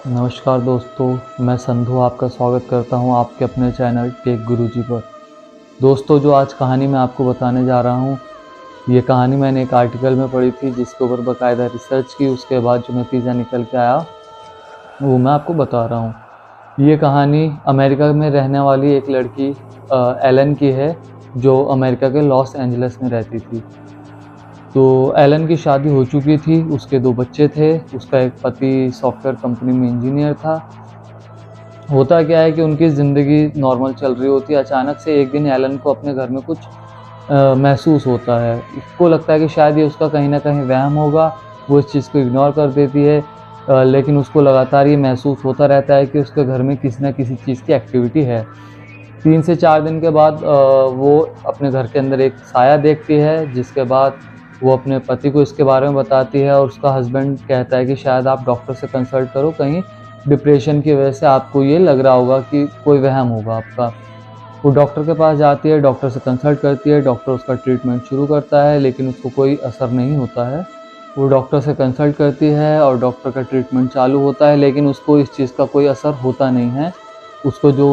नमस्कार दोस्तों, मैं संधू आपका स्वागत करता हूं आपके अपने चैनल टेक गुरुजी पर। दोस्तों, जो आज कहानी मैं आपको बताने जा रहा हूं, ये कहानी मैंने एक आर्टिकल में पढ़ी थी जिसके ऊपर बाकायदा रिसर्च की। उसके बाद जो नतीजा निकल के आया वो मैं आपको बता रहा हूं। ये कहानी अमेरिका में रहने वाली एक लड़की एलन की है, जो अमेरिका के लॉस एंजलिस में रहती थी। तो एलन की शादी हो चुकी थी, उसके 2 बच्चे थे। उसका एक पति सॉफ्टवेयर कंपनी में इंजीनियर था। होता क्या है कि उनकी ज़िंदगी नॉर्मल चल रही होती है। अचानक से एक दिन एलन को अपने घर में कुछ महसूस होता है। उसको लगता है कि शायद ये उसका कहीं न कहीं वहम होगा। वो इस चीज़ को इग्नोर कर देती है, लेकिन उसको लगातार ये महसूस होता रहता है कि उसके घर में किसी न किसी चीज़ की एक्टिविटी है। 3 से 4 दिन के बाद वो अपने घर के अंदर एक साया देखती है, जिसके बाद वो अपने पति को इसके बारे में बताती है और उसका हस्बैंड कहता है कि शायद आप डॉक्टर से कंसल्ट करो, कहीं डिप्रेशन की वजह से आपको ये लग रहा होगा कि कोई वहम होगा आपका। वो डॉक्टर के पास जाती है, डॉक्टर से कंसल्ट करती है, डॉक्टर उसका ट्रीटमेंट शुरू करता है, लेकिन उसको कोई असर नहीं होता है। वो डॉक्टर से कंसल्ट करती है और डॉक्टर का ट्रीटमेंट चालू होता है, लेकिन उसको इस चीज़ का कोई असर होता नहीं है। उसको जो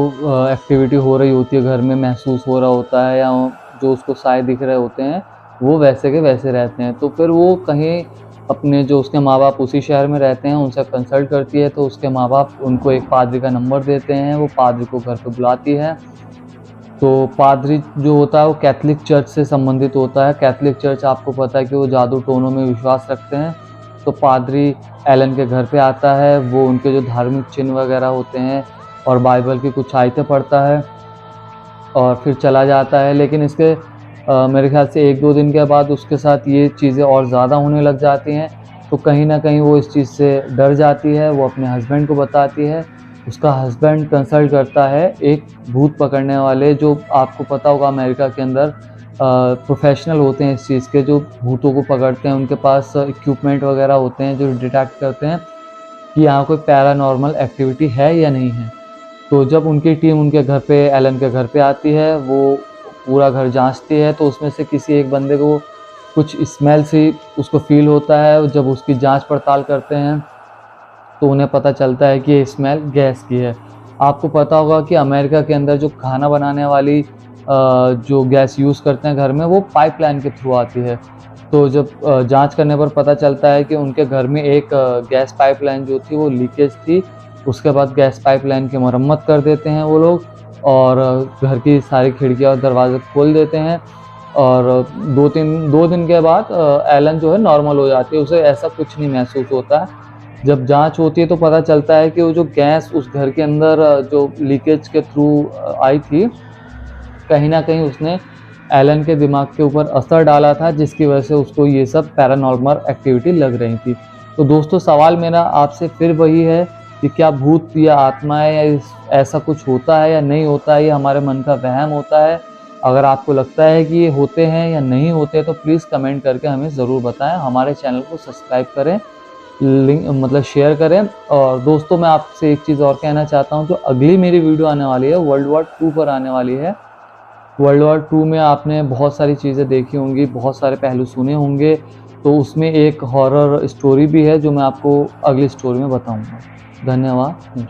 एक्टिविटी हो रही होती है घर में, महसूस हो रहा होता है, या जो उसको साए दिख रहे होते हैं, वो वैसे के वैसे रहते हैं। तो फिर वो कहीं अपने जो उसके माँ-बाप उसी शहर में रहते हैं, उनसे कंसल्ट करती है, तो उसके माँ-बाप उनको एक पादरी का नंबर देते हैं। वो पादरी को घर पे बुलाती है। तो पादरी जो होता है वो कैथोलिक चर्च से संबंधित होता है। कैथोलिक चर्च, आपको पता है कि वो जादू टोनों में विश्वास रखते हैं। तो पादरी एलन के घर पे आता है, वो उनके जो धार्मिक चिन्ह वगैरह होते हैं और बाइबल की कुछ आयतें पढ़ता है और फिर चला जाता है। लेकिन इसके मेरे ख़्याल से 1-2 दिन के बाद उसके साथ ये चीज़ें और ज़्यादा होने लग जाती हैं। तो कहीं न कहीं वो इस चीज़ से डर जाती है, वो अपने हस्बैंड को बताती है। उसका हस्बैंड कंसल्ट करता है एक भूत पकड़ने वाले, जो आपको पता होगा अमेरिका के अंदर प्रोफ़ेशनल होते हैं इस चीज़ के, जो भूतों को पकड़ते हैं। उनके पास इक्विपमेंट वगैरह होते हैं जो डिटेक्ट करते हैं कि यहाँ कोई पैरानॉर्मल एक्टिविटी है या नहीं है। तो जब उनकी टीम उनके घर पे, एलन के घर पे आती है, वो पूरा घर जाँचती है, तो उसमें से किसी एक बंदे को कुछ स्मेल सी उसको फ़ील होता है। जब उसकी जाँच पड़ताल करते हैं, तो उन्हें पता चलता है कि ये स्मेल गैस की है। आपको पता होगा कि अमेरिका के अंदर जो खाना बनाने वाली जो गैस यूज़ करते हैं घर में, वो पाइपलाइन के थ्रू आती है। तो जब जाँच करने पर पता चलता है कि उनके घर में एक गैस पाइपलाइन जो थी वो लीकेज थी। उसके बाद गैस पाइपलाइन की मरम्मत कर देते हैं वो लोग, और घर की सारी खिड़कियाँ और दरवाज़े खोल देते हैं। और 2 दिन के बाद एलन जो है नॉर्मल हो जाती है, उसे ऐसा कुछ नहीं महसूस होता है। जब जाँच होती है तो पता चलता है कि वो जो गैस उस घर के अंदर जो लीकेज के थ्रू आई थी, कहीं न कहीं उसने एलन के दिमाग के ऊपर असर डाला था, जिसकी वजह से उसको ये सब पैरानॉर्मल एक्टिविटी लग रही थी। तो दोस्तों, सवाल मेरा आपसे फिर वही है कि क्या भूत या आत्माएँ या ऐसा कुछ होता है या नहीं होता है, ये हमारे मन का वहम होता है? अगर आपको लगता है कि ये होते हैं या नहीं होते, तो प्लीज़ कमेंट करके हमें ज़रूर बताएँ। हमारे चैनल को सब्सक्राइब करें, लिंक मतलब शेयर करें। और दोस्तों, मैं आपसे एक चीज़ और कहना चाहता हूँ, जो अगली मेरी वीडियो आने वाली है, वर्ल्ड वॉर 2 पर आने वाली है। वर्ल्ड वॉर 2 में आपने बहुत सारी चीज़ें देखी होंगी, बहुत सारे पहलू सुने होंगे, तो उसमें एक हॉरर स्टोरी भी है जो मैं आपको अगली स्टोरी में बताऊँगा। धन्यवाद।